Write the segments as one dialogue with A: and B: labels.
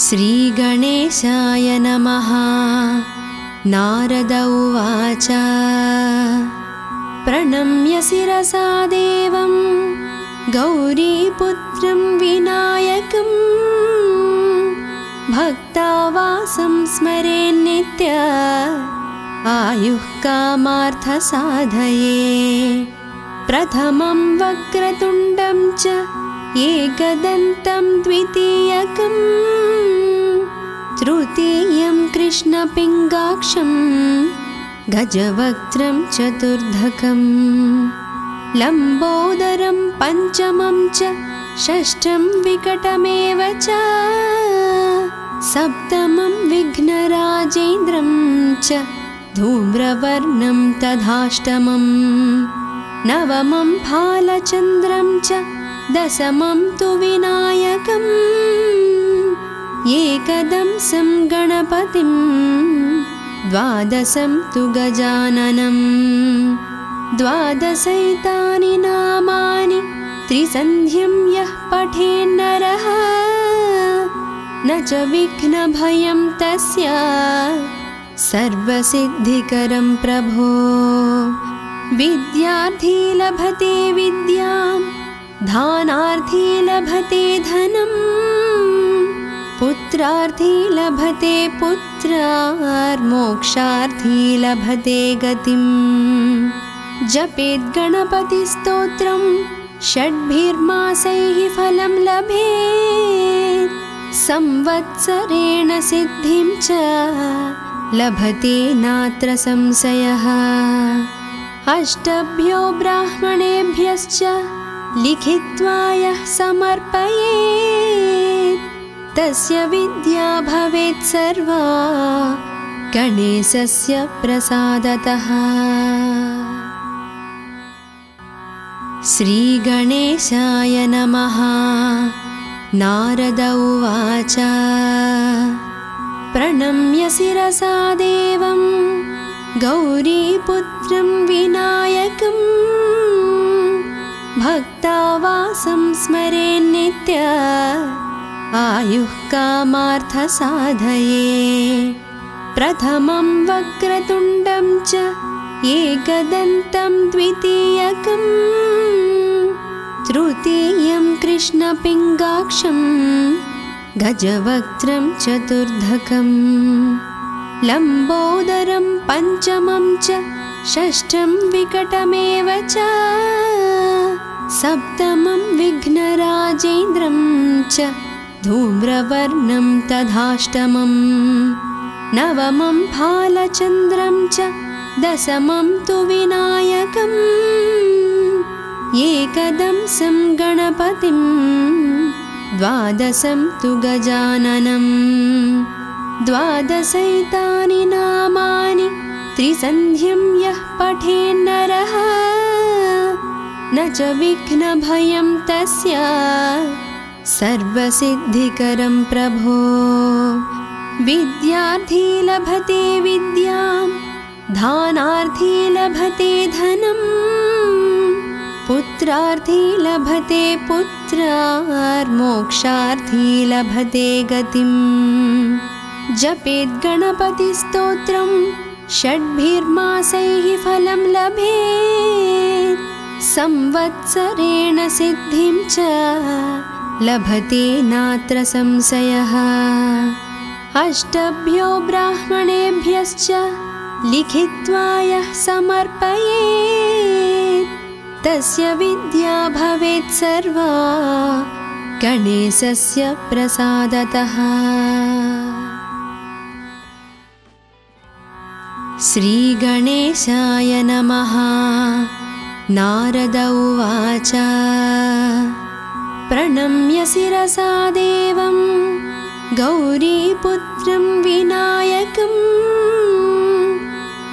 A: श्रीगणेशाय नमः। नारद उवाच प्रणम्य शिरसा देवं गौरीपुत्रं विनायकं भक्तावासं स्मरेन्नित्य आयुः कामार्थसाधये। प्रथमं वक्रतुण्डं च एकदन्तं द्वितीयकं तृतीयं कृष्णपिङ्गाक्षं गजवक्त्रं चतुर्धकं लम्बोदरं पञ्चमं च षष्ठं विकटमेव च सप्तमं विघ्नराजेन्द्रं च धूम्रवर्णं तथाष्टमं नवमं फालचन्द्रं च दशमं तु विनायकम् एकदंसं गणपतिं द्वादशं तु गजाननं द्वादशैतानि नामानि त्रिसन्ध्यं यः पठेन्नरः न च विघ्नभयं तस्य सर्वसिद्धिकरं प्रभो। विद्यार्थी लभते विद्यां धानार्थी लभते धनं पुत्रार्थी लभते पुत्रार्मोक्षार्थी लभते गतिं। जपेत् गणपतिस्तोत्रं षड्भिर्मासैः फलं लभेत् संवत्सरेण सिद्धिं च लभते नात्र संशयः। अष्टभ्यो ब्राह्मणेभ्यश्च लिखित्वा यः समर्पयेत् तस्य विद्या भवेत् सर्वा गणेशस्य प्रसादतः। श्रीगणेशाय नमः। नारद उवाच प्रणम्य शिरसा देवं गौरीपुत्रं विनायकं भक्तावासं स्मरेन्नित्य आयुः कामार्थसाधये। प्रथमं वक्रतुण्डं च एकदन्तं द्वितीयकं तृतीयं कृष्णपिङ्गाक्षं गजवक्त्रं चतुर्धकं लम्बोदरं पञ्चमं च षष्ठं विकटमेव च सप्तमं विघ्नराजेन्द्रं च धूम्रवर्णं तथाष्टमं नवमं फालचन्द्रं च दशमं तु विनायकम् एकदंसं गणपतिं द्वादशं तु गजाननं द्वादशैतानि नामानि त्रिसन्ध्यं यः पठेन्नरः न च विघ्नभयं तस्य सर्वसिद्धिकरं प्रभो। विद्यार्थी लभते विद्यां धानार्थी लभते धनं पुत्रार्थी लभते पुत्रार्मोक्षार्थी लभते गतिं। जपेत् गणपतिस्तोत्रं षड्भिर्मासैः फलं लभेत् संवत्सरेण सिद्धिं च लभते नात्र संशयः। अष्टभ्यो ब्राह्मणेभ्यश्च लिखित्वा यः समर्पयेत् तस्य विद्या भवेत् सर्वा गणेशस्य प्रसादतः। श्रीगणेशाय नमः। नारद उवाच प्रणम्य शिरसा देवं गौरीपुत्रं विनायकं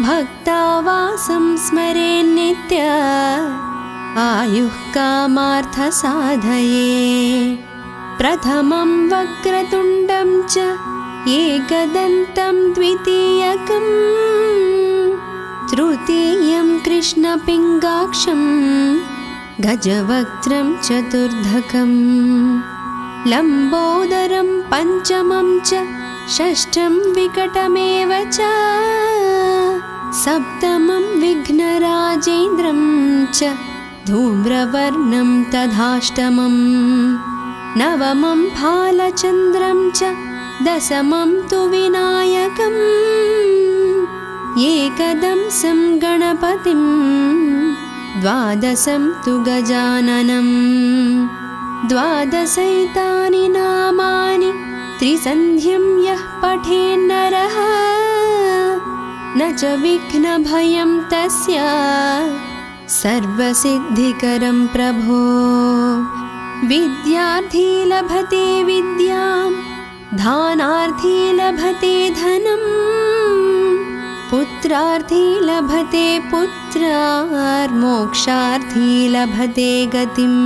A: भक्तावासं स्मरेन्नित्य आयुः कामार्थसाधये। प्रथमं वक्रतुण्डं च एकदन्तं द्वितीयकं तृतीयं कृष्णपिङ्गाक्षं गजवक्त्रं चतुर्धकं लम्बोदरं पञ्चमं च च षष्ठं विकटमेव च सप्तमं विघ्नराजेन्द्रं च धूम्रवर्णं तथाष्टमम् नवमं फालचन्द्रं च दशमं तु विनायकम् एकदंसं गणपतिं द्वादशं तु गजाननम् द्वादशैतानि नामानि त्रिसन्ध्यं यः पठेन्नरः न च विघ्नभयं तस्य सर्वसिद्धिकरं प्रभो विद्यार्थी लभते विद्यां धानार्थी लभते धनं पुत्रार्थी लभते पुत्रार्मोक्षार्थी लभते गतिम्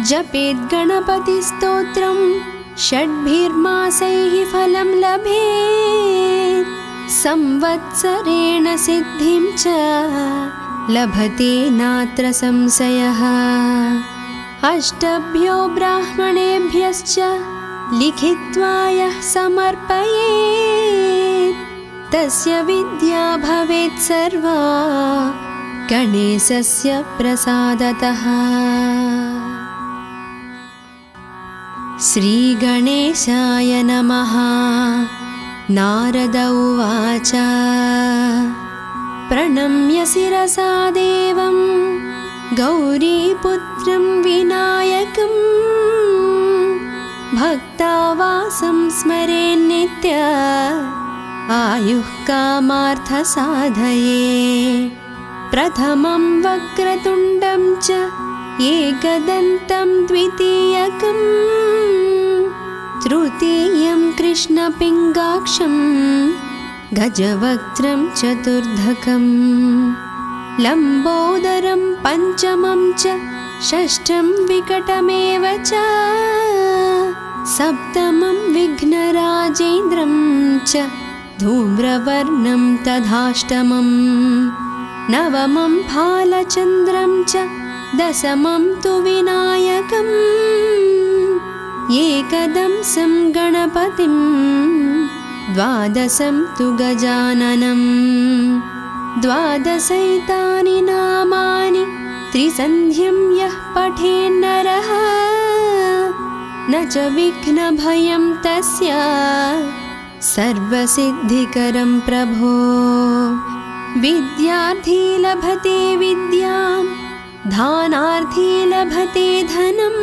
A: जपेत् गणपतिस्तोत्रं षड्भिर्मासैः फलं लभेत् संवत्सरेण सिद्धिं च लभते नात्र संशयः अष्टभ्यो ब्राह्मणेभ्यश्च लिखित्वा यः समर्पयेत् तस्य विद्या भवेत् सर्वा गणेशस्य प्रसादतः। श्रीगणेशाय नमः। नारद उवाच प्रणम्य शिरसा देवं गौरीपुत्रं विनायकं भक्तावासं स्मरेन्नित्य आयुः कामार्थसाधये प्रथमं वक्रतुण्डं च एकदन्तं द्वितीयकं तृतीयं कृष्णपिङ्गाक्षं गजवक्त्रं चतुर्धकं लम्बोदरं पञ्चमं च षष्ठं विकटमेव च सप्तमं विघ्नराजेन्द्रं च धूम्रवर्णं तथाष्टमं नवमं फालचन्द्रं च दशमं तु विनायकम् एकदंसं गणपतिं द्वादशं तु गजाननम् द्वादशैतानि नामानि त्रिसन्ध्यं यः पठेन्नरः न च विघ्नभयं तस्य सर्वसिद्धिकरं प्रभो विद्यार्थी लभते विद्यां धानार्थी लभते धनं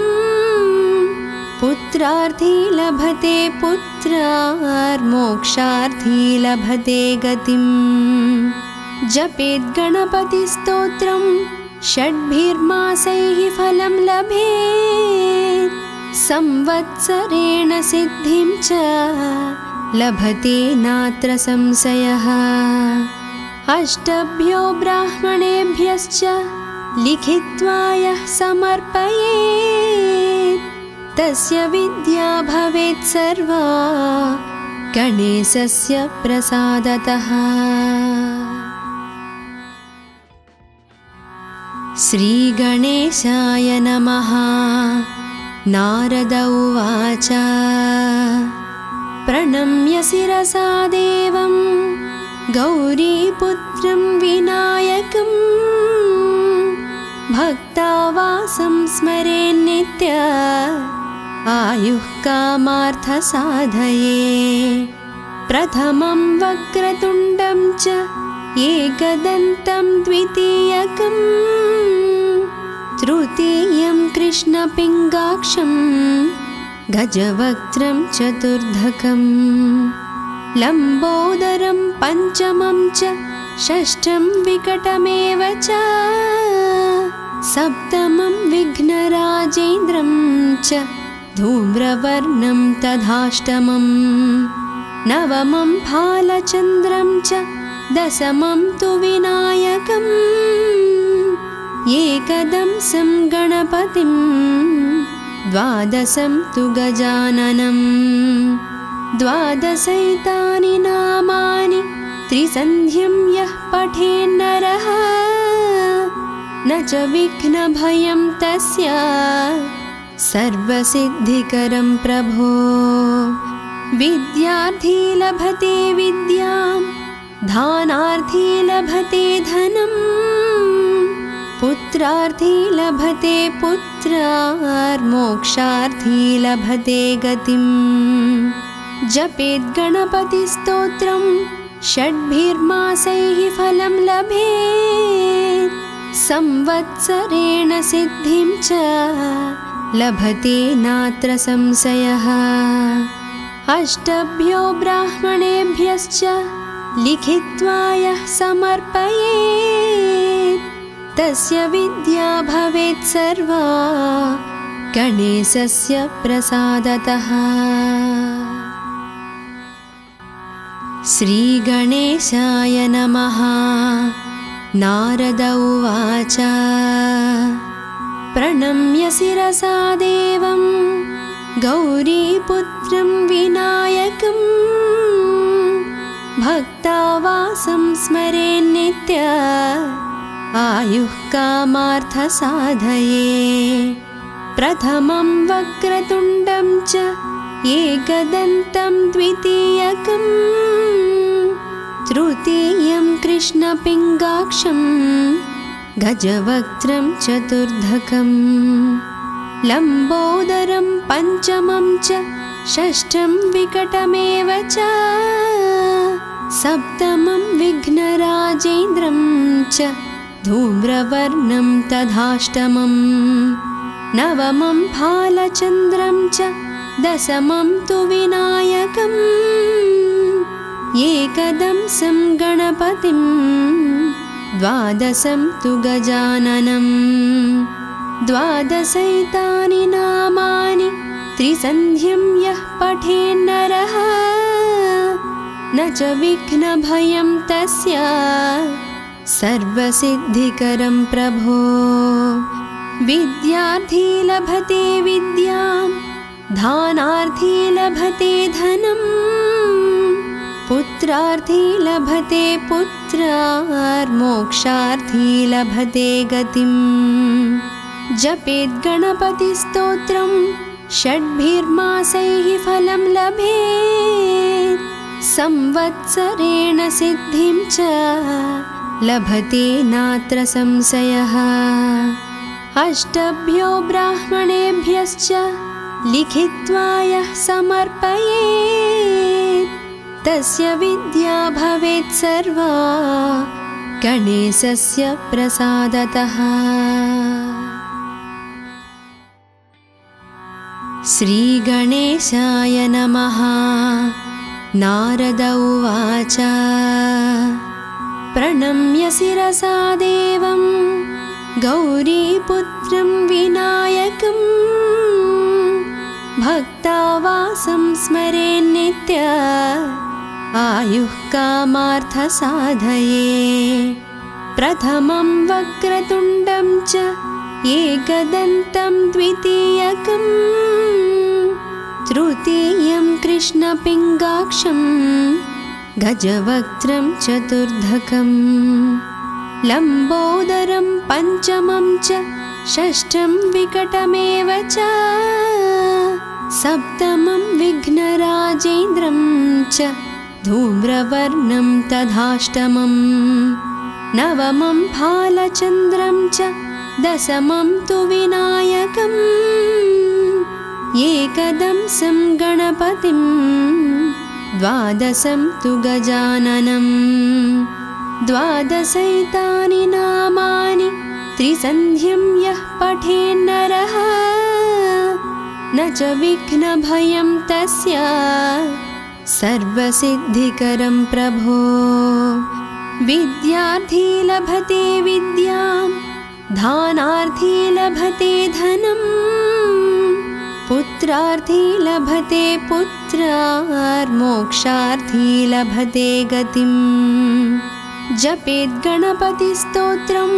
A: पुत्रार्थी लभते पुत्रार्मोक्षार्थी लभते गतिम् जपेत् गणपतिस्तोत्रं षड्भिर्मासैः फलं लभेत् संवत्सरेण सिद्धिं च लभते नात्र संशयः अष्टभ्यो ब्राह्मणेभ्यश्च लिखित्वा यः समर्पयेत् तस्य विद्या भवेत् सर्वा गणेशस्य प्रसादतः। श्रीगणेशाय नमः। नारद उवाच प्रणम्य शिरसा देवं गौरीपुत्रं विनायकं भक्तावासं स्मरेन्नित्य आयुः कामार्थसाधये प्रथमं वक्रतुण्डं च एकदन्तं द्वितीयकं तृतीयं कृष्णपिङ्गाक्षं गजवक्त्रं चतुर्धकं लम्बोदरं पञ्चमं च षष्ठं विकटमेव च सप्तमं विघ्नराजेन्द्रं च धूम्रवर्णं तथाष्टमं नवमं फालचन्द्रं च दशमं तु विनायकम् एकदंसं गणपतिं द्वादशं तु गजाननम् द्वादशैतानि नामानि त्रिसन्ध्यं यः पठेन्नरः न च विघ्नभयं तस्य सर्वसिद्धिकरं प्रभो विद्यार्थी लभते विद्यां दानार्थी लभते धनं पुत्रार्थी लभते पुत्रार्मोक्षार्थी लभते गतिम् जपेत् गणपतिस्तोत्रं षड्भिर्मासैः फलं लभेत् संवत्सरेण सिद्धिं च लभते नात्र संशयः अष्टभ्यो ब्राह्मणेभ्यश्च लिखित्वा यः समर्पयेत् तस्य विद्या भवेत् सर्वा गणेशस्य प्रसादतः। श्रीगणेशाय नमः। नारद उवाच प्रणम्य शिरसा देवं गौरीपुत्रं विनायकं भक्तावासं स्मरेन्नित्य आयुः कामार्थसाधये प्रथमं वक्रतुण्डं च एकदन्तं द्वितीयकं तृतीयं कृष्णपिङ्गाक्षं गजवक्त्रं चतुर्धकं लम्बोदरं पञ्चमं च षष्ठं विकटमेव च सप्तमं विघ्नराजेन्द्रं च धूम्रवर्णं तथाष्टमं नवमं फालचन्द्रं च दशमं तु विनायकम् एकदंसं गणपतिं द्वादशं तु गजाननं द्वादशैतानि नामानि त्रिसन्ध्यं यः पठेन्नरः न च विघ्नभयं तस्य सर्वसिद्धिकरं प्रभो विद्यार्थी लभते विद्यां दानार्थी लभते धनं पुत्रार्थी लभते पुत्रार्मोक्षार्थी लभते गतिम् जपेत् गणपतिस्तोत्रं षड्भिर्मासैः फलं लभेत् संवत्सरेण सिद्धिं च लभते नात्र संशयः अष्टभ्यो ब्राह्मणेभ्यश्च लिखित्वा यः समर्पयेत् तस्य विद्या भवेत् सर्वा गणेशस्य प्रसादतः। श्रीगणेशाय नमः। नारद उवाच प्रणम्य शिरसा देवं गौरीपुत्रं विनायकं भक्तावासं स्मरेन्नित्य आयुः कामार्थसाधये प्रथमं वक्रतुण्डं च एकदन्तं द्वितीयकं तृतीयं कृष्णपिङ्गाक्षं गजवक्त्रं चतुर्धकं लम्बोदरं पञ्चमं च षष्ठं विकटमेव च सप्तमं विघ्नराजेन्द्रं च धूम्रवर्णं तथाष्टमं नवमं फालचन्द्रं च दशमं तु विनायकम् एकदंसं गणपतिं द्वादशं तु गजाननं द्वादशैतानि नामानि त्रिसन्ध्यं यः पठेन्नरः न च विघ्नभयं तस्य सर्वसिद्धिकरं प्रभो विद्यार्थी लभते विद्यां दानार्थी लभते धनं पुत्रार्थी लभते पुत्रार्मोक्षार्थी लभते गतिम् जपेत् गणपतिस्तोत्रं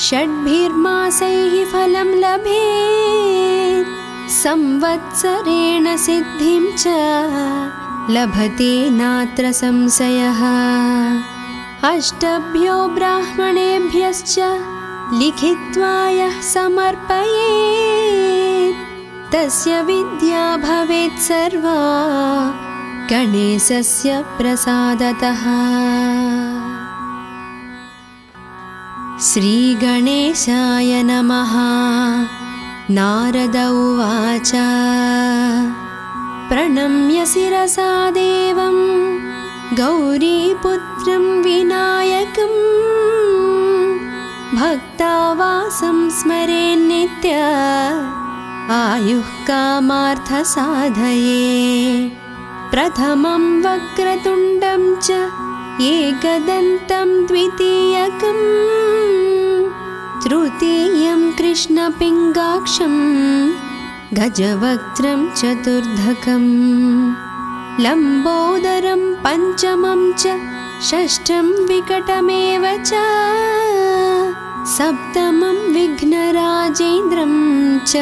A: षड्भिर्मासैः फलं लभेत् संवत्सरेण सिद्धिं च लभते नात्र संशयः अष्टभ्यो ब्राह्मणेभ्यश्च लिखित्वा यः समर्पयेत् तस्य विद्या भवेत् सर्वा गणेशस्य प्रसादतः। श्रीगणेशाय नमः। नारद उवाच प्रणम्य शिरसा देवं गौरीपुत्रं विनायकं भक्तावासं स्मरेन्नित्य आयुः कामार्थसाधये। प्रथमं वक्रतुण्डं च एकदन्तं द्वितीयकं तृतीयं कृष्णपिङ्गाक्षं गजवक्त्रं चतुर्धकं लम्बोदरं पञ्चमं च षष्ठं विकटमेव च सप्तमं विघ्नराजेन्द्रं च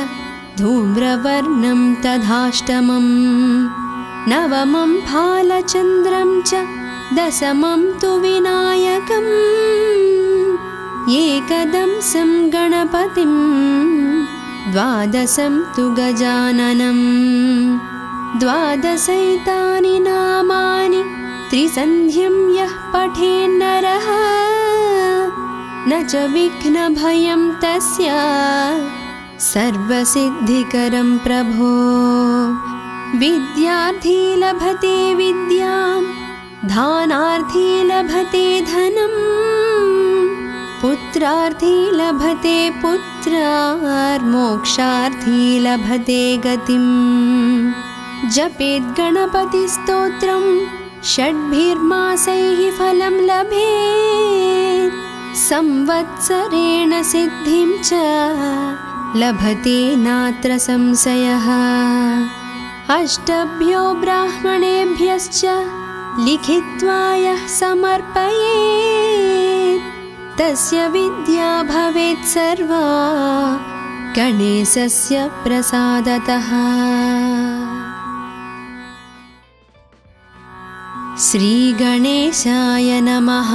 A: धूम्रवर्णं तथाष्टमं नवमं भालचन्द्रं च दशमं तु विनायकम् एकदंसं गणपतिं द्वादशं तु गजाननं द्वादशैतानि नामानि त्रिसन्ध्यं यः पठेन्नरः न च विघ्नभयं तस्य सर्वसिद्धिकरं प्रभो। विद्यार्थी लभते विद्यां दानार्थी लभते धनं पुत्रार्थी लभते पुत्रार्मोक्षार्थी लभते गतिं। जपेत् गणपतिस्तोत्रं षड्भिर्मासैः फलं लभेत् संवत्सरेण सिद्धिं च लभते नात्र संशयः। अष्टभ्यो ब्राह्मणेभ्यश्च लिखित्वा यः समर्पयेत् तस्य विद्या भवेत् सर्वा गणेशस्य प्रसादतः। श्रीगणेशाय नमः।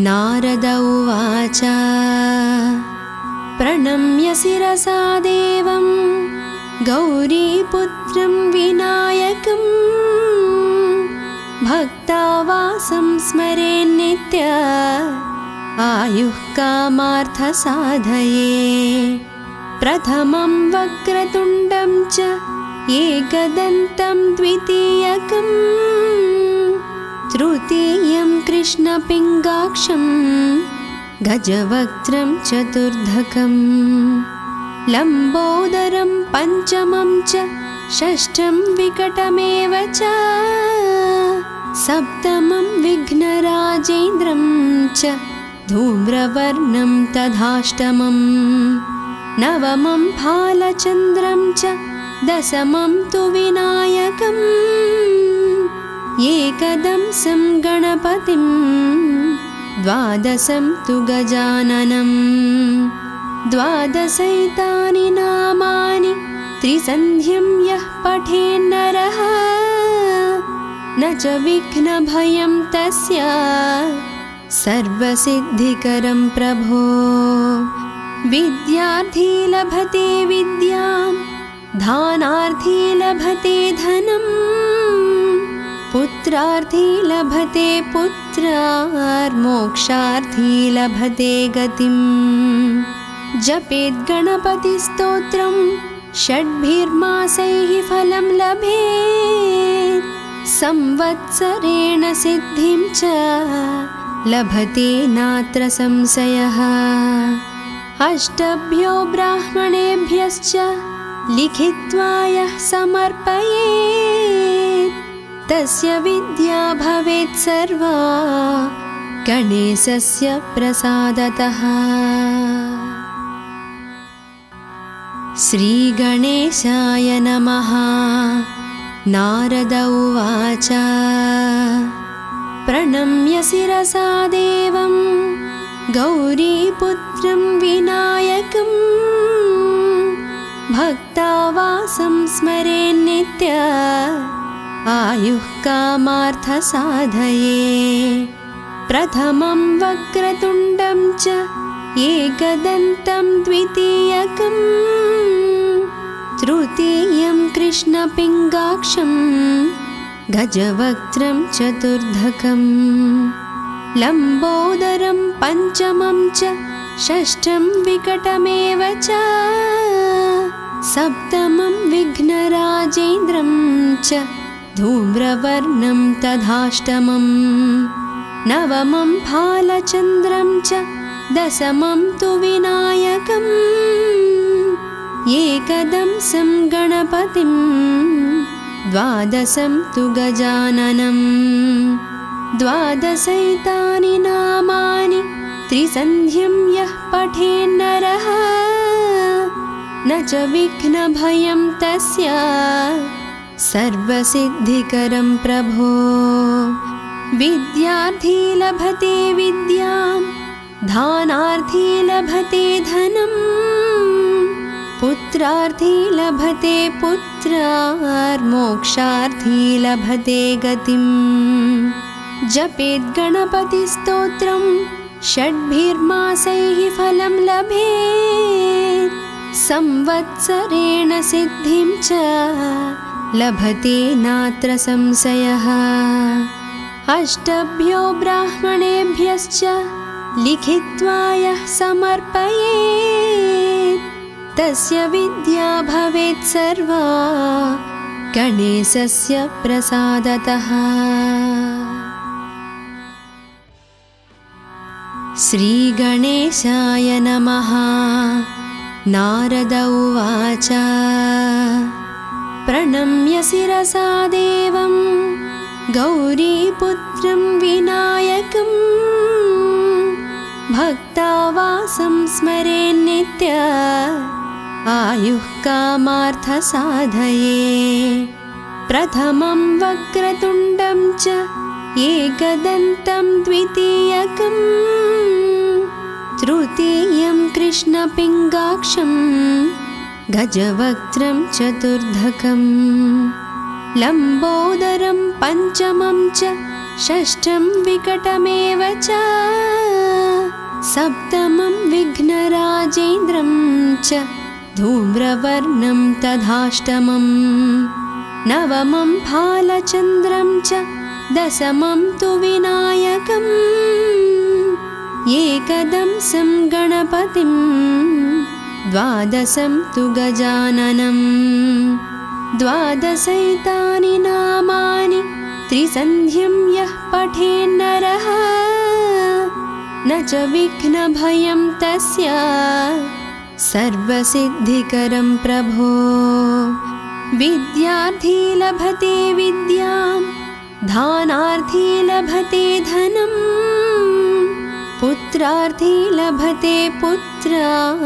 A: नारद उवाच प्रणम्य शिरसा देवं गौरीपुत्रं विनायकं भक्तावासं स्मरेन्नित्य आयुः कामार्थसाधये। प्रथमं वक्रतुण्डं च एकदन्तं द्वितीयकं तृतीयं कृष्णपिङ्गाक्षं गजवक्त्रं चतुर्धकं लम्बोदरं पञ्चमं च षष्ठं विकटमेव च सप्तमं विघ्नराजेन्द्रं च धूम्रवर्णं तथाष्टमं नवमं भालचन्द्रं च दशमं तु विनायकम् एकदंसं गणपतिं द्वादशं तु गजाननं द्वादशैतानि नामानि त्रिसन्ध्यं यः पठेन्नरः न च विघ्नभयं तस्य सर्वसिद्धिकरं प्रभो। विद्यार्थी लभते विद्यां दानार्थी लभते धनं पुत्रार्थी लभते पुत्रार्मोक्षार्थी लभते गतिं। जपेत् गणपतिस्तोत्रं षड्भिर्मासैः फलं लभेत् संवत्सरेण सिद्धिं च लभते नात्र संशयः। अष्टभ्यो ब्राह्मणेभ्यश्च लिखित्वा यः समर्पयेत् तस्य विद्या भवेत् सर्वा गणेशस्य प्रसादतः। श्रीगणेशाय नमः। नारद उवाच प्रणम्य शिरसा देवं गौरीपुत्रं विनायकं भक्तावासं स्मरेन्नित्य आयुः कामार्थसाधये। प्रथमं वक्रतुण्डं च एकदन्तं द्वितीयकं तृतीयं कृष्णपिङ्गाक्षं गजवक्त्रं चतुर्धकं लम्बोदरं पञ्चमं च षष्ठं विकटमेव च सप्तमं विघ्नराजेन्द्रं च धूम्रवर्णं तथाष्टमं नवमं भालचन्द्रं च दशमं तु विनायकम् एकदंसं गणपतिं द्वादशं तु गजाननं द्वादशैतानि नामानि त्रिसन्ध्यं यः पठेन्नरः न च विघ्नभयं तस्य सर्वसिद्धिकरं प्रभो विद्यार्थी लभते विद्यां धानार्थी लभते धनं पुत्रार्थी लभते पुत्रार्मोक्षार्थी लभते गतिम् जपेत् गणपतिस्तोत्रं षड्भिर्मासैः फलं लभेत् संवत्सरेण सिद्धिं च लभते नात्र संशयः अष्टभ्यो ब्राह्मणेभ्यश्च लिखित्वा यः समर्पयेत् तस्य विद्या भवेत् सर्वा गणेशस्य प्रसादतः। श्रीगणेशाय नमः। नारद उवाच प्रणम्य शिरसा देवं गौरीपुत्रं विनायकं भक्तावासं स्मरेन्नित्य आयुः कामार्थसाधये प्रथमं वक्रतुण्डं च एकदन्तं द्वितीयकं तृतीयं कृष्णपिङ्गाक्षं गजवक्त्रं चतुर्धकं लम्बोदरं पञ्चमं च षष्ठं विकटमेव च सप्तमं विघ्नराजेन्द्रं च धूम्रवर्णं तथाष्टमं नवमं भालचन्द्रं च दशमं तु विनायकम् एकदंसं गणपतिं द्वादशं तु गजाननं द्वादशैतानि नामानि त्रिसन्ध्यं यः पठेन्नरः न च विघ्नभयं तस्य सर्वसिद्धिकरं प्रभो विद्यार्थी लभते विद्यां धानार्थी लभते धनं पुत्रार्थी लभते पुत्रार्मोक्षार्थी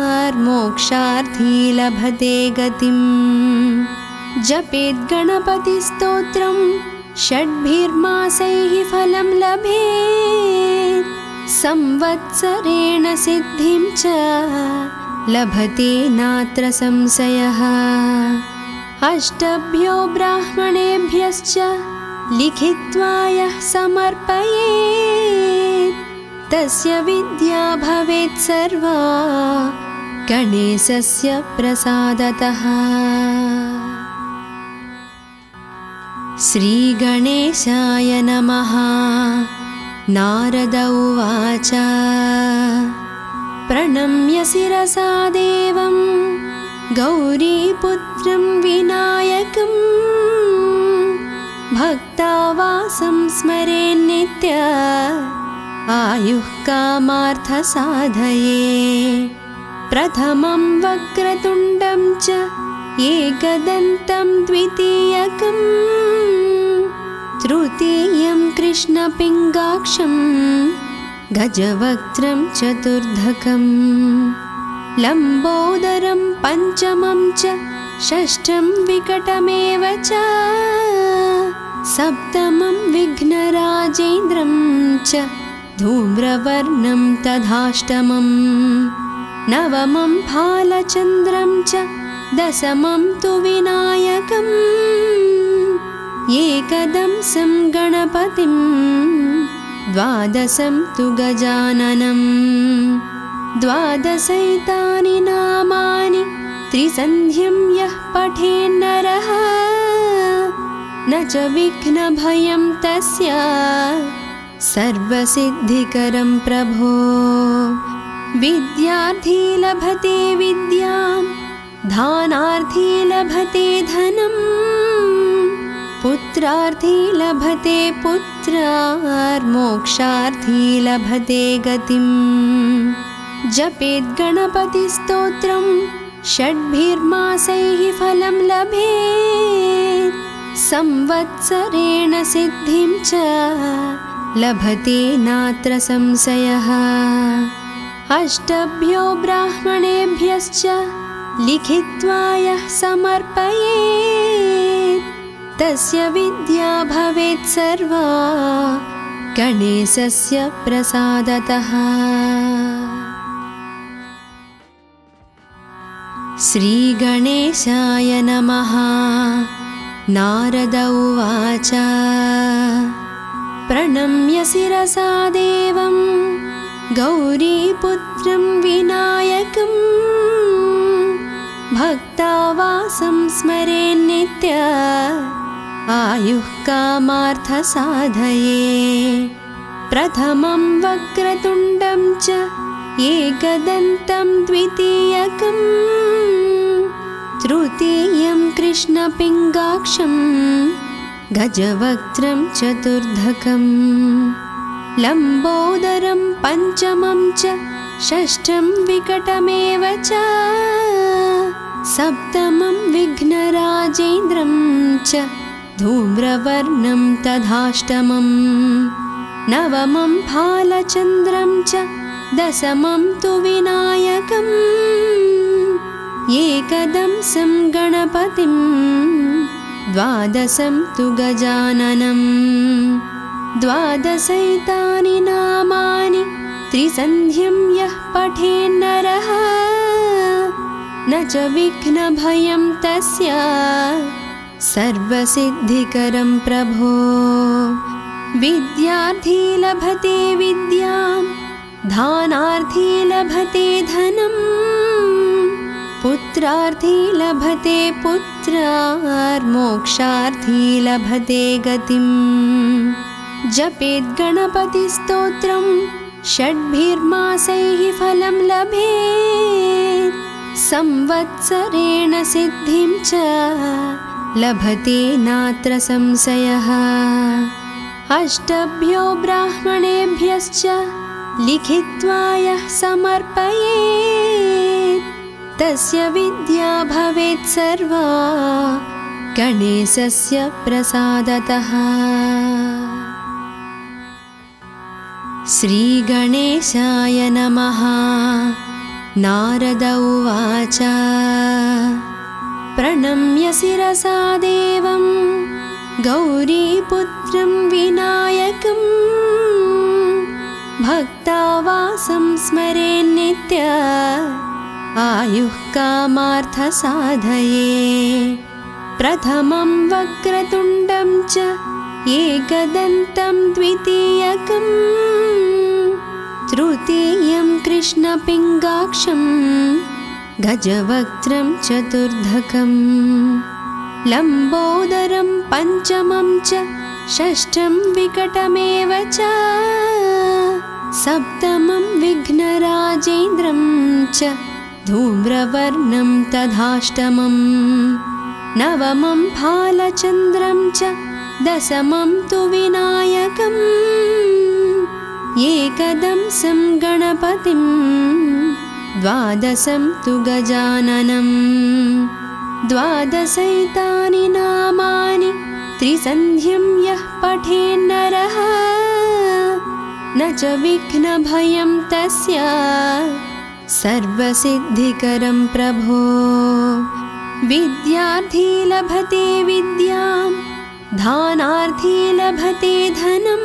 A: लभते गतिम् जपेत् गणपतिस्तोत्रं षड्भिर्मासैः फलं लभेत् संवत्सरेण सिद्धिं च लभते नात्र संशयः अष्टभ्यो ब्राह्मणेभ्यश्च लिखित्वा यः समर्पयेत् तस्य विद्या भवेत् सर्वा गणेशस्य प्रसादतः। श्रीगणेशाय नमः। नारद उवाच प्रणम्य शिरसा देवं गौरीपुत्रं विनायकं भक्तावासं स्मरेन्नित्य आयुः कामार्थसाधये प्रथमं वक्रतुण्डं च एकदन्तं द्वितीयकं तृतीयं कृष्णपिङ्गाक्षं गजवक्त्रं चतुर्धकं लम्बोदरं पञ्चमं च षष्ठं विकटमेव च सप्तमं विघ्नराजेन्द्रं च धूम्रवर्णं तथाष्टमं नवमं भालचन्द्रं च दशमं तु विनायकम् एकदंसं गणपतिं द्वादशं तु गजाननं द्वादशैतानि नामानि त्रिसन्ध्यं यः पठेन्नरः न न च विघ्नभयं तस्य सर्वसिद्धिकरं प्रभो। विद्यार्थी लभते विद्यां, दानार्थी लभते धनं, पुत्रार्थी लभते पुत्रार्मोक्षार्थी लभते गतिम्। जपेत् गणपतिस्तोत्रं षड्भिर्मासैः फलं लभेत्, संवत्सरेण सिद्धिं च लभते नात्र संशयः। अष्टभ्यो ब्राह्मणेभ्यश्च लिखित्वा यः समर्पयेत्, तस्य विद्या भवेत् सर्वा गणेशस्य प्रसादतः। श्रीगणेशाय नमः। नारद उवाच प्रणम्य शिरसा देवं गौरीपुत्रं विनायकं, भक्तावासं स्मरेन्नित्य आयुः कामार्थसाधये। प्रथमं वक्रतुण्डं च एकदन्तं द्वितीयकं, तृतीयं कृष्णपिङ्गाक्षं गजवक्त्रं चतुर्धकं, लम्बोदरं पञ्चमं च षष्ठं विकटमेव च, सप्तमं विघ्नराजेन्द्रं च धूम्रवर्णं तथाष्टमम्, नवमं भालचन्द्रं च दशमं तु विनायकम्, एकदंसं गणपतिं द्वादशं तु गजाननम्। द्वादशैतानि नामानि त्रिसन्ध्यं यः पठेन्नरः, न च विघ्नभयं तस्य सर्वसिद्धिकरं प्रभो। विद्यार्थी लभते विद्यां, दानार्थी लभते धनं, पुत्रार्थी लभते पुत्रार्मोक्षार्थी लभते गतिम्। जपेत् गणपतिस्तोत्रं षड्भिर्मासैः फलं लभेत्, संवत्सरेण सिद्धिं च लभते नात्र संशयः। अष्टभ्यो ब्राह्मणेभ्यश्च लिखित्वा यः समर्पयेत्, तस्य विद्या भवेत् सर्वा गणेशस्य प्रसादतः। श्रीगणेशाय नमः। नारद उवाच प्रणम्य शिरसा देवं गौरीपुत्रं विनायकं, भक्तावासं स्मरेन्नित्य आयुः कामार्थसाधये। प्रथमं वक्रतुण्डं च एकदन्तं द्वितीयकं, तृतीयं कृष्णपिङ्गाक्षं गजवक्त्रं चतुर्धकं, लम्बोदरं पञ्चमं च षष्ठं विकटमेव च, सप्तमं विघ्नराजेन्द्रं च धूम्रवर्णं तथाष्टमम्, नवमं भालचन्द्रं च दशमं तु विनायकम्, एकदंसं गणपतिं द्वादशं तु गजाननम्। द्वादशैतानि नामानि त्रिसन्ध्यं यः पठेन्नरः, न च विघ्नभयं तस्य सर्वसिद्धिकरं प्रभो। विद्यार्थी लभते विद्यां, दानार्थी लभते धनं,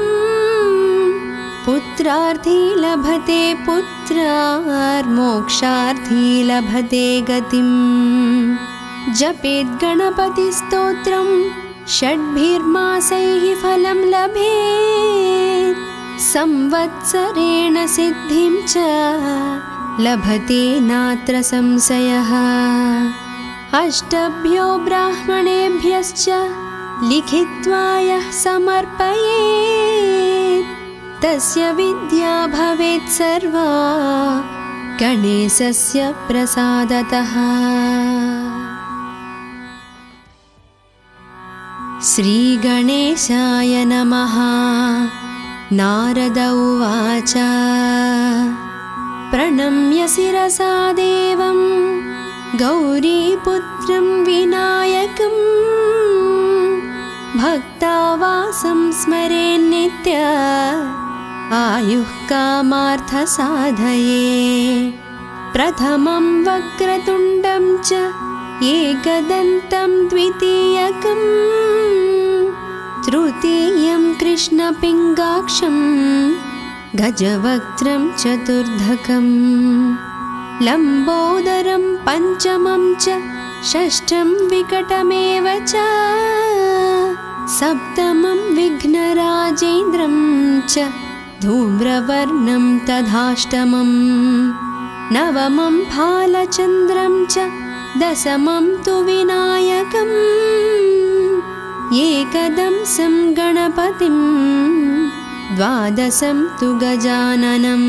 A: पुत्रार्थी लभते पुत्रार्मोक्षार्थी लभते गतिम्। जपेत् गणपतिस्तोत्रं षड्भिर्मासैः फलं लभेत्, संवत्सरेण सिद्धिं च लभते नात्र संशयः। अष्टभ्यो ब्राह्मणेभ्यश्च लिखित्वा यः समर्पयेत् तस्य विद्या भवेत् सर्वा गणेशस्य प्रसादतः। श्रीगणेशाय नमः। नारद उवाच प्रणम्य शिरसा देवं गौरीपुत्रं विनायकं भक्तावासं स्मरेन्नित्य आयुः कामार्थसाधये। प्रथमं वक्रतुण्डं च एकदन्तं द्वितीयकं तृतीयं कृष्णपिङ्गाक्षं गजवक्त्रं चतुर्धकं लम्बोदरं पञ्चमं च षष्ठं विकटमेव च सप्तमं विघ्नराजेन्द्रं च धूम्रवर्णं तथाष्टमं नवमं फालचन्द्रं च दशमं तु विनायकम् एकदंसं गणपतिं द्वादशं तु गजाननं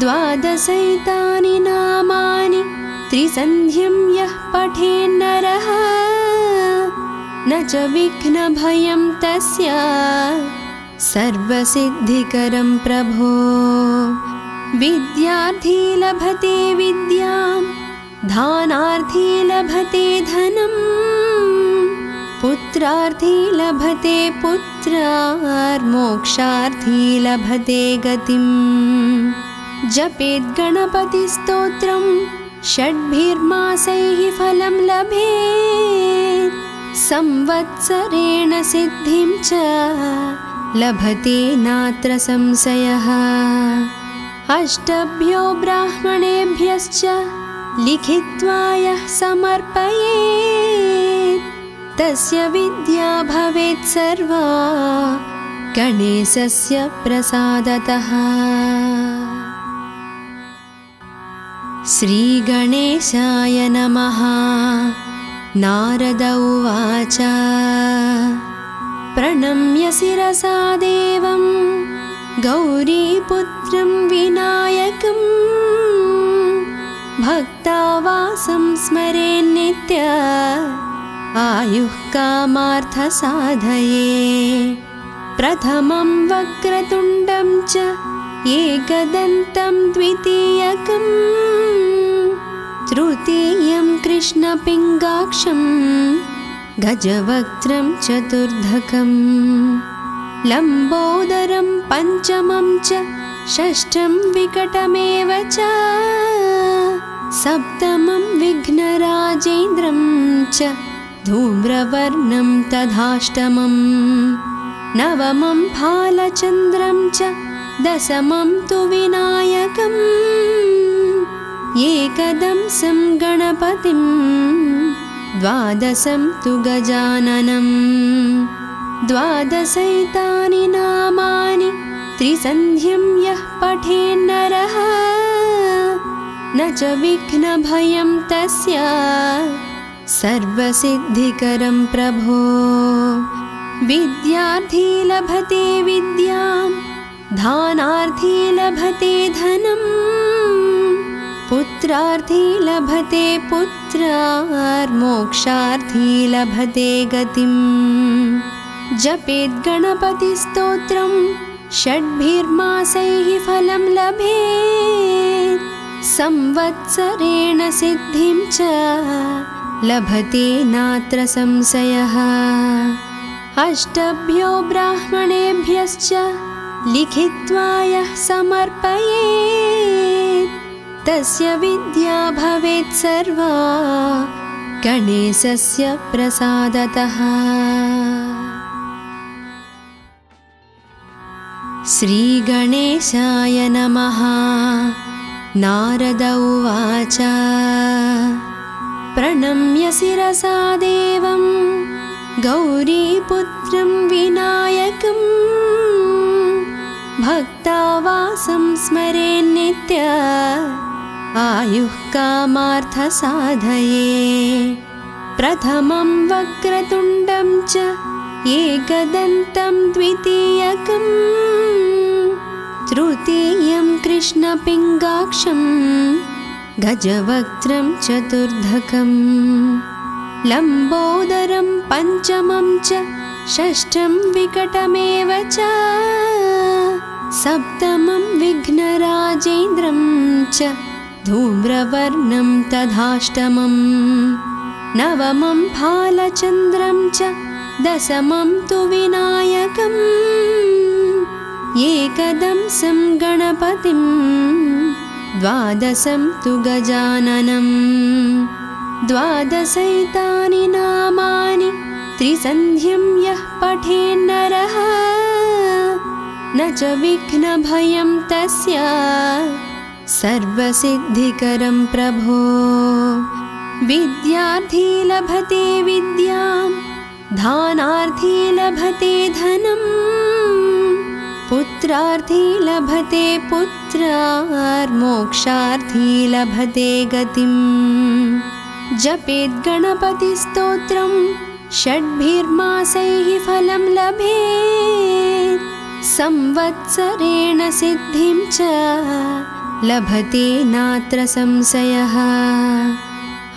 A: द्वादशैतानि नामानि त्रिसन्ध्यं यः पठेन्नरः न च विघ्नभयं तस्य सर्वसिद्धिकरं प्रभो। विद्यार्थी लभते विद्यां दानार्थी लभते धनं पुत्रार्थी लभते पुत्रार्मोक्षार्थी लभते गतिं। जपेत् गणपतिस्तोत्रं षड्भिर्मासैः फलं लभेत् संवत्सरेण सिद्धिं च लभते नात्र संशयः। अष्टभ्यो ब्राह्मणेभ्यश्च लिखित्वा यः समर्पयेत् तस्य विद्या भवेत् सर्वा गणेशस्य प्रसादतः। श्रीगणेशाय नमः। नारद उवाच प्रणम्य शिरसा देवं गौरीपुत्रं विनायकं भक्तावासं स्मरेन्नित्य आयुः कामार्थसाधये। प्रथमं वक्रतुण्डं च एकदन्तं द्वितीयकं तृतीयं कृष्णपिङ्गाक्षं गजवक्त्रं चतुर्धकं लम्बोदरं पञ्चमं च षष्ठं विकटमेव च सप्तमं विघ्नराजेन्द्रं च धूम्रवर्णं तथाष्टमं नवमं फालचन्द्रं च दशमं तु विनायकम् एकदंसं गणपतिं द्वादशं तु गजाननं द्वादशैतानि नामानि त्रिसन्ध्यं यः पठेन्नरः न च विघ्नभयं तस्य सर्वसिद्धिकरं प्रभो। विद्यार्थी लभते विद्यां दानार्थी लभते धनं पुत्रार्थी लभते पुत्रार्मोक्षार्थी लभते गतिं। जपेत् गणपतिस्तोत्रं षड्भिर्मासैः फलं लभेत् संवत्सरेण सिद्धिं च लभते नात्र संशयः। अष्टभ्यो ब्राह्मणेभ्यश्च लिखित्वा यः समर्पयेत् तस्य विद्या भवेत् सर्वा गणेशस्य प्रसादतः। श्रीगणेशाय नमः। नारद उवाच प्रणम्य शिरसा देवं गौरीपुत्रं विनायकं भक्तावासं स्मरेन्नित्य आयुः कामार्थसाधये। प्रथमं वक्रतुण्डं च एकदन्तं द्वितीयकं तृतीयं कृष्णपिङ्गाक्षं गजवक्त्रं चतुर्धकं लम्बोदरं पञ्चमं च षष्ठं विकटमेव च सप्तमं विघ्नराजेन्द्रं च धूम्रवर्णं तथाष्टमं नवमं फालचन्द्रं च दशमं तु विनायकम् एकदंसं गणपतिं द्वादशं तु गजाननं द्वादशैतानि नामानि त्रिसन्ध्यं यः पठेन्नरः न च विघ्नभयं तस्य सर्वसिद्धिकरं प्रभो विद्यार्थी लभते विद्यां धानार्थी लभते धनं पुत्रार्थी लभते पुत्रार्मोक्षार्थी लभते गतिं जपेद् गणपतिस्तोत्रं षड्भिर्मासैः फलं लभेत् संवत्सरेण सिद्धिं च लभते नात्र संशयः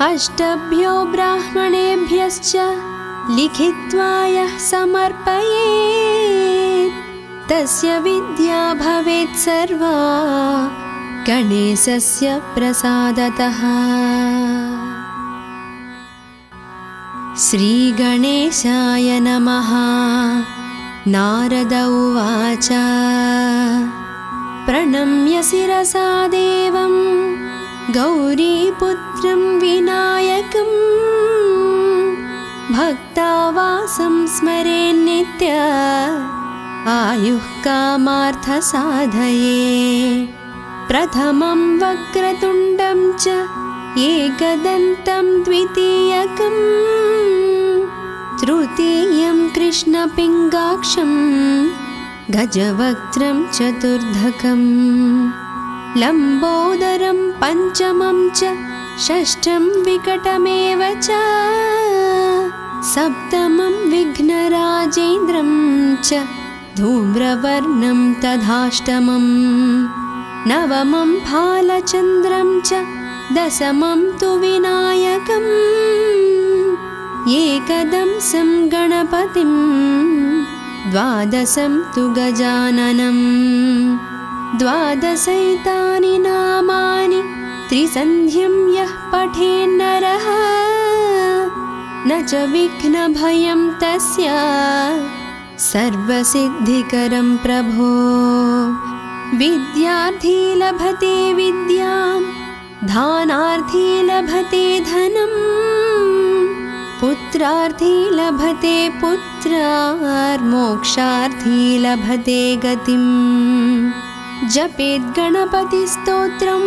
A: अष्टभ्यो ब्राह्मणेभ्यश्च लिखित्वा यः समर्पयेत् तस्य विद्या भवेत् सर्वा गणेशस्य प्रसादतः। श्रीगणेशाय नमः। नारद उवाच प्रणम्य शिरसा देवं गौरीपुत्रं विनायकं भक्तावासं स्मरेन्नित्य आयुः कामार्थसाधये प्रथमं वक्रतुण्डं च एकदन्तं द्वितीयकं तृतीयं कृष्णपिङ्गाक्षं गजवक्त्रं चतुर्धकं लम्बोदरं पञ्चमं च षष्ठं विकटमेव च सप्तमं विघ्नराजेन्द्रं च धूम्रवर्णं तथाष्टमं नवमं फालचन्द्रं च दशमं तु विनायकम् एकदंसं गणपतिं द्वादशं तु गजाननं द्वादशैतानि नामानि त्रिसन्ध्यं यः पठेन्नरः न च विघ्नभयं तस्य सर्वसिद्धिकरं प्रभो विद्यार्थी लभते विद्यां धानार्थी लभते धनं पुत्रार्थी लभते पुत्रार्मोक्षार्थी लभते गतिं जपेद् गणपतिस्तोत्रं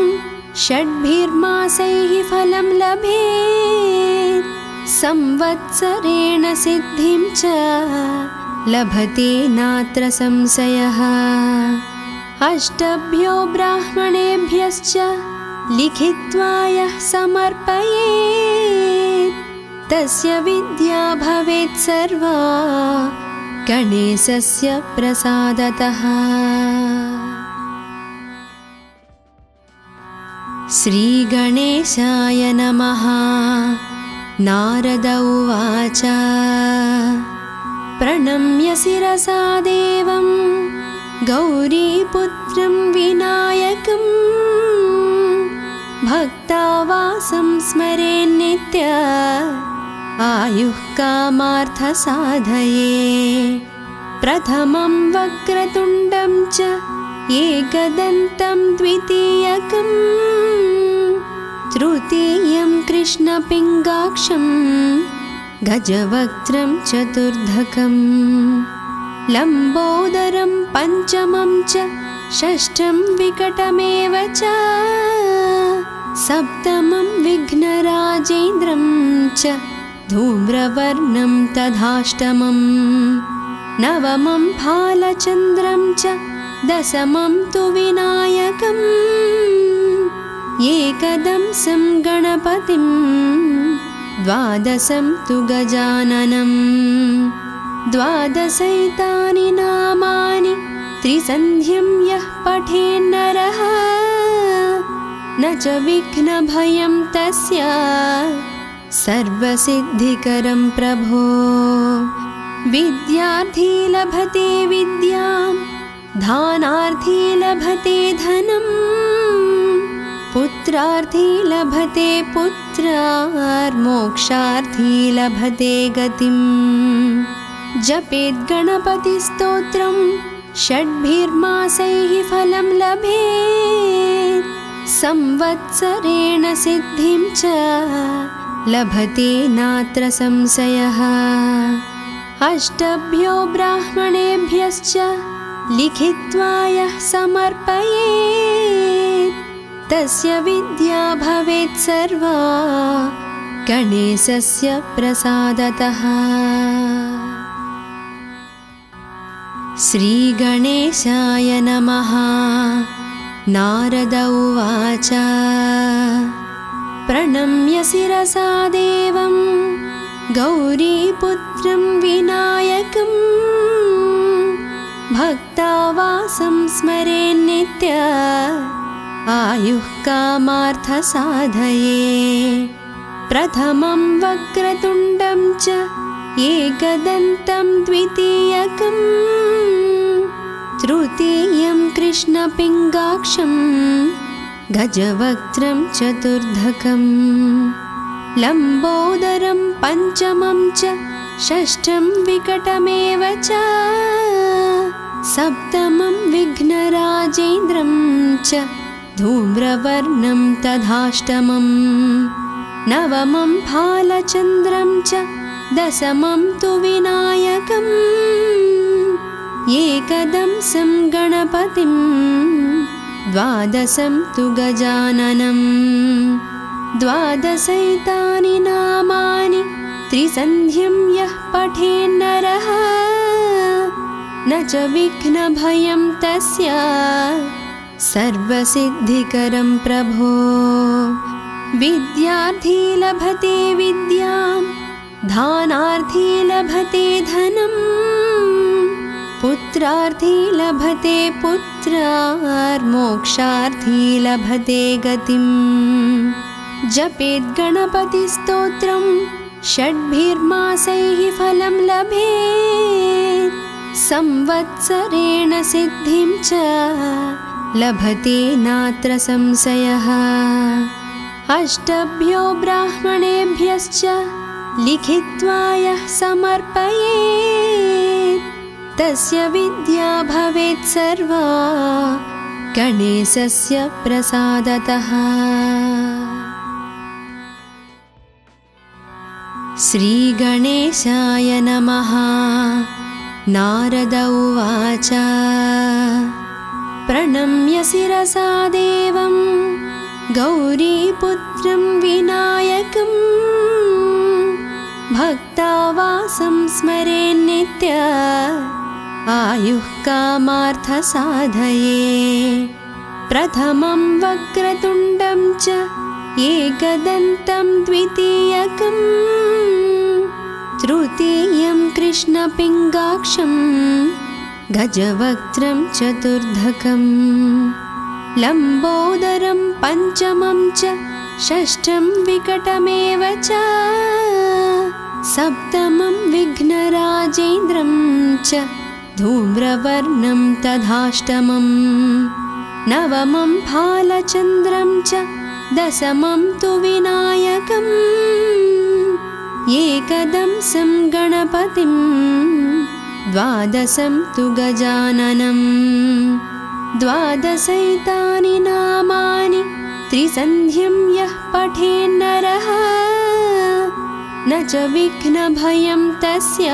A: षड्भिर्मासैः फलं लभेत् संवत्सरेण सिद्धिं च लभते नात्र संशयः अष्टभ्यो ब्राह्मणेभ्यश्च लिखित्वा यः समर्पयेत् तस्य विद्या भवेत् सर्वा गणेशस्य प्रसादतः। श्रीगणेशाय नमः। नारद उवाच प्रणम्य शिरसा देवं गौरीपुत्रं विनायकं भक्तावासं स्मरेन्नित्य आयुः कामार्थसाधये प्रथमं वक्रतुण्डं च एकदन्तं द्वितीयकं तृतीयं कृष्णपिङ्गाक्षं गजवक्त्रं चतुर्धकं लम्बोदरं पञ्चमं च षष्ठं विकटमेव च सप्तमं विघ्नराजेन्द्रं च धूम्रवर्णं तथाष्टमं नवमं फालचन्द्रं च दशमं तु विनायकम् एकदंसं गणपतिं द्वादशं तु गजाननं द्वादशैतानि नामानि त्रिसन्ध्यं यः पठेन्नरः न च विघ्नभयं तस्य सर्वसिद्धिकरं प्रभो। विद्यार्थी लभते विद्यां धानार्थी लभते धनं पुत्रार्थी लभते पुत्रार्मोक्षार्थी लभते गतिम्। जपेद् गणपतिस्तोत्रं षड्भिर्मासैः फलं लभेत् संवत्सरेण सिद्धिं च लभते नात्र संशयः। अष्टभ्यो ब्राह्मणेभ्यश्च लिखित्वा यः समर्पयेत् तस्य विद्या भवेत् सर्वा गणेशस्य प्रसादतः। श्रीगणेशाय नमः। नारद उवाच प्रणम्य शिरसा देवं गौरीपुत्रं विनायकं भक्तावासं स्मरेन्नित्य आयुः कामार्थसाधये। प्रथमं वक्रतुण्डं च एकदन्तं द्वितीयकं तृतीयं कृष्णपिङ्गाक्षं गजवक्त्रं चतुर्धकं लम्बोदरं पञ्चमं च षष्ठं विकटमेव च सप्तमं विघ्नराजेन्द्रं च धूम्रवर्णं तथाष्टमं नवमं भालचन्द्रं च दशमं तु विनायकम् एकदंसं गणपतिं द्वादशं तु गजाननं द्वादशैतानि नामानि त्रिसन्ध्यं यः पठेन्नरः न च विघ्नभयं तस्य सर्वसिद्धिकरं प्रभो। विद्यार्थी लभते विद्यां धानार्थी लभते धनं पुत्रार्थी लभते पुत्रार्मोक्षार्थी लभते गतिम्। जपेद् गणपतिस्तोत्रं षड्भिर्मासैः फलं लभेत् संवत्सरेण सिद्धिं च लभते नात्र संशयः। अष्टभ्यो ब्राह्मणेभ्यश्च लिखित्वा यः समर्पयेत् तस्य विद्या भवेत् सर्वा गणेशस्य प्रसादतः। श्रीगणेशाय नमः। नारद उवाच प्रणम्य शिरसा देवं गौरीपुत्रं विनायकं भक्तावासं स्मरेन्नित्य आयुः कामार्थसाधये। प्रथमं वक्रतुण्डं च एकदन्तं द्वितीयकं तृतीयं कृष्णपिङ्गाक्षं गजवक्त्रं चतुर्धकं लम्बोदरं पञ्चमं च षष्ठं विकटमेव च सप्तमं विघ्नराजेन्द्रं च धूम्रवर्णं तथाष्टमं नवमं भालचन्द्रं च दशमं तु विनायकम् एकदंसं गणपतिं द्वादशं तु गजाननं द्वादशैतानि नामानि त्रिसन्ध्यं यः पठेन्नरः न च विघ्नभयं तस्य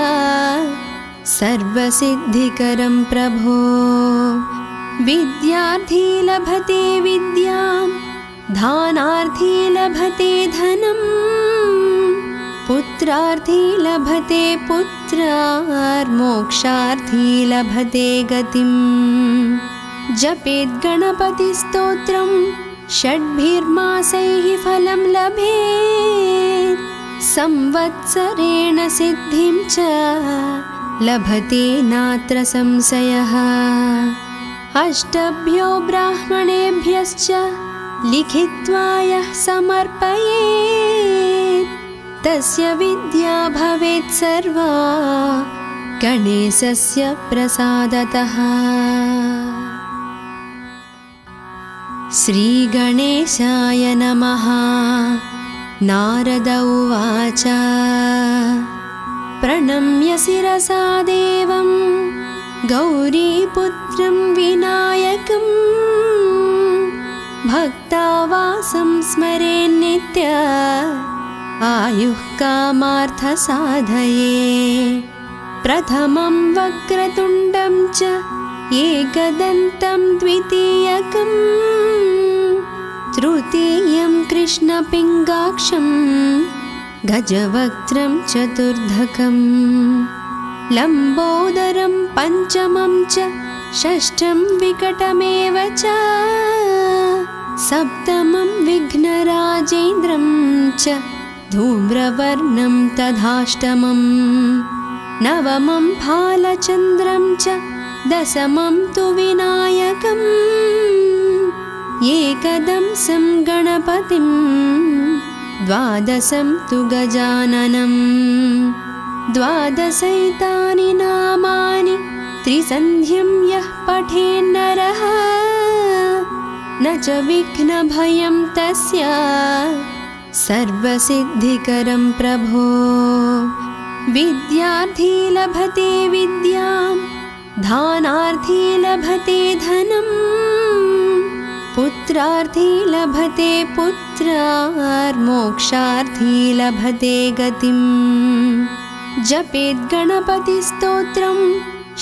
A: सर्वसिद्धिकरं प्रभो। विद्यार्थी लभते विद्यां धानार्थी लभते धनं पुत्रार्थी लभते पुत्रार्मोक्षार्थी लभते गतिम्। जपेद् गणपतिस्तोत्रं षड्भिर्मासैः फलं लभेत् संवत्सरेण सिद्धिं च लभते नात्र संशयः। अष्टभ्यो ब्राह्मणेभ्यश्च लिखित्वा यः समर्पयेत् तस्य विद्या भवेत् सर्वा गणेशस्य प्रसादतः। श्रीगणेशाय नमः। नारद उवाच प्रणम्य शिरसा देवं गौरीपुत्रं विनायकं भक्तावासं स्मरेन्नित्य आयुः कामार्थसाधये। प्रथमं वक्रतुण्डं च एकदन्तं द्वितीयकं तृतीयं कृष्णपिङ्गाक्षं गजवक्त्रं चतुर्धकं लम्बोदरं पञ्चमं च षष्ठं विकटमेव च सप्तमं विघ्नराजेन्द्रं च धूम्रवर्णं तथाष्टमं नवमं भालचन्द्रं च दशमं तु विनायकम् एकदंसं गणपतिं द्वादशं तु गजाननं द्वादशैतानि नामानि त्रिसन्ध्यं यः पठेन्नरः न च विघ्नभयं तस्य सर्वसिद्धिकरं प्रभो। विद्यार्थी लभते विद्यां दानार्थी लभते धनं पुत्रार्थी लभते पुत्रार्मोक्षार्थी लभते गतिं। जपेत् गणपतिस्तोत्रं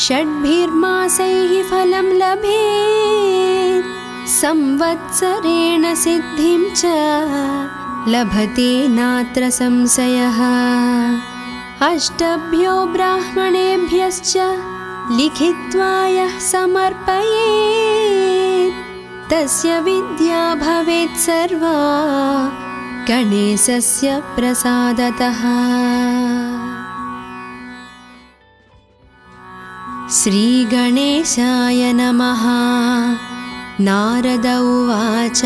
A: षड्भिर्मासैः फलं लभेत् संवत्सरेण सिद्धिं च लभते नात्र संशयः। अष्टभ्यो ब्राह्मणेभ्यश्च लिखित्वा यः समर्पयेत् तस्य विद्या भवेत् सर्वा गणेशस्य प्रसादतः। श्रीगणेशाय नमः। नारद उवाच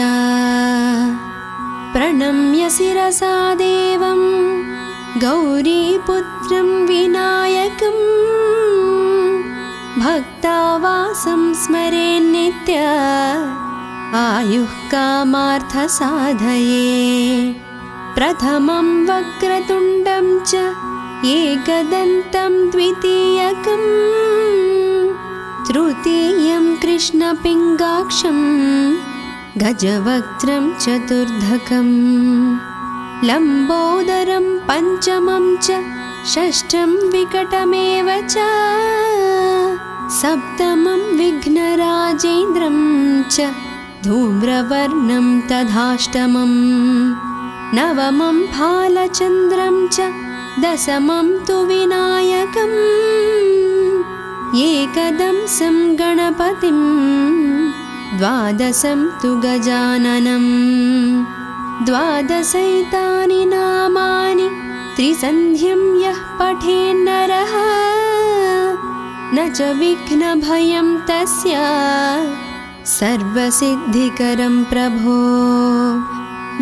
A: प्रणम्य शिरसा देवं गौरीपुत्रं विनायकं भक्तावासं स्मरेन्नित्य आयुः कामार्थसाधये। प्रथमं वक्रतुण्डं च एकदन्तं द्वितीयकं तृतीयं कृष्णपिङ्गाक्षं गजवक्त्रं चतुर्धकं लम्बोदरं पञ्चमं च षष्ठं विकटमेव च सप्तमं विघ्नराजेन्द्रं च धूम्रवर्णं तथाष्टमं नवमं भालचन्द्रं च दशमं तु विनायकम् एकदंसं गणपतिं द्वादशं तु गजाननं द्वादशैतानि नामानि त्रिसन्ध्यं यः पठेन्नरः न च विघ्नभयं तस्य सर्वसिद्धिकरं प्रभो।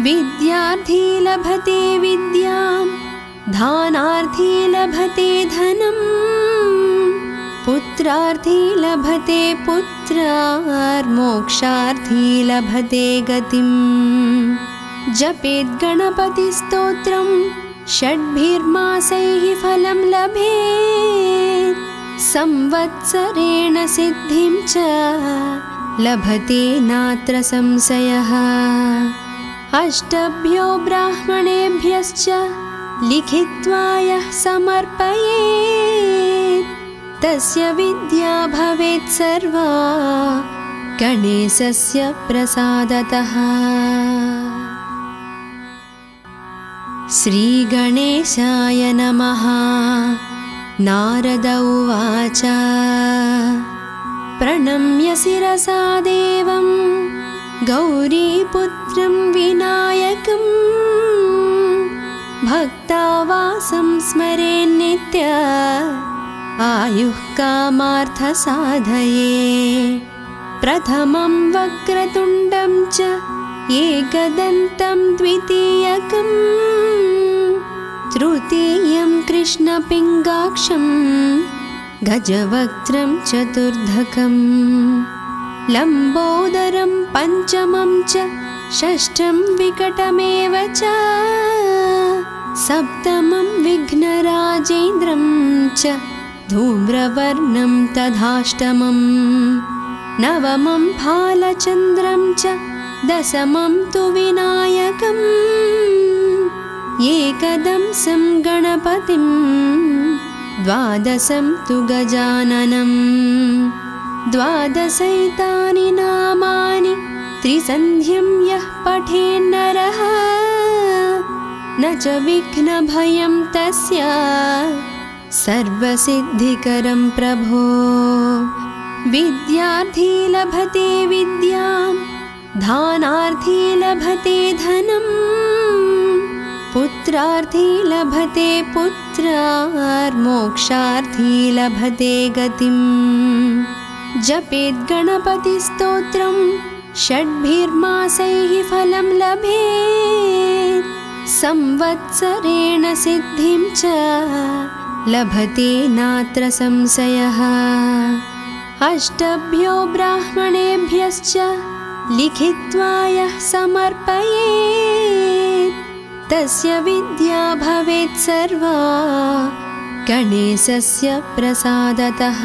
A: विद्यार्थी लभते विद्यां दानार्थी लभते धनं पुत्रार्थी लभते पुत्रार्मोक्षार्थी लभते गतिं। जपेत् गणपतिस्तोत्रं षड्भिर्मासैः फलं लभेत् संवत्सरेण सिद्धिं च लभते नात्र संशयः। अष्टभ्यो ब्राह्मणेभ्यश्च लिखित्वा यः समर्पयेत् तस्य विद्या भवेत् सर्वा गणेशस्य प्रसादतः। श्रीगणेशाय नमः। नारद उवाच प्रणम्य शिरसा देवं गौरीपुत्रं विनायकं भक्तावासं स्मरेन्नित्य आयुः कामार्थसाधये। प्रथमं वक्रतुण्डं च एकदन्तं द्वितीयकं, तृतीयं कृष्णपिङ्गाक्षं गजवक्त्रं चतुर्धकं, लम्बोदरं पञ्चमं च षष्ठं विकटमेव च, सप्तमं विघ्नराजेन्द्रं च धूम्रवर्णं तथाष्टमं, नवमं फालचन्द्रं च दशमं तु विनायकम्, एकदंसं गणपतिं द्वादशं तु गजाननं, द्वादशैतानि नामानि त्रिसन्ध्यं यः पठेन्नरः, न च विघ्नभयं तस्य सर्वसिद्धिकरं प्रभो। विद्यार्थी लभते विद्यां, धानार्थी लभते धनं, पुत्रार्थी लभते पुत्रार्मोक्षार्थी लभते गतिम्। जपेत् गणपतिस्तोत्रं षड्भिर्मासैः फलं लभेत्, संवत्सरेण सिद्धिं च लभते नात्र संशयः। अष्टभ्यो ब्राह्मणेभ्यश्च लिखित्वा यः समर्पयेत्, तस्य विद्या भवेत् सर्वा गणेशस्य प्रसादतः।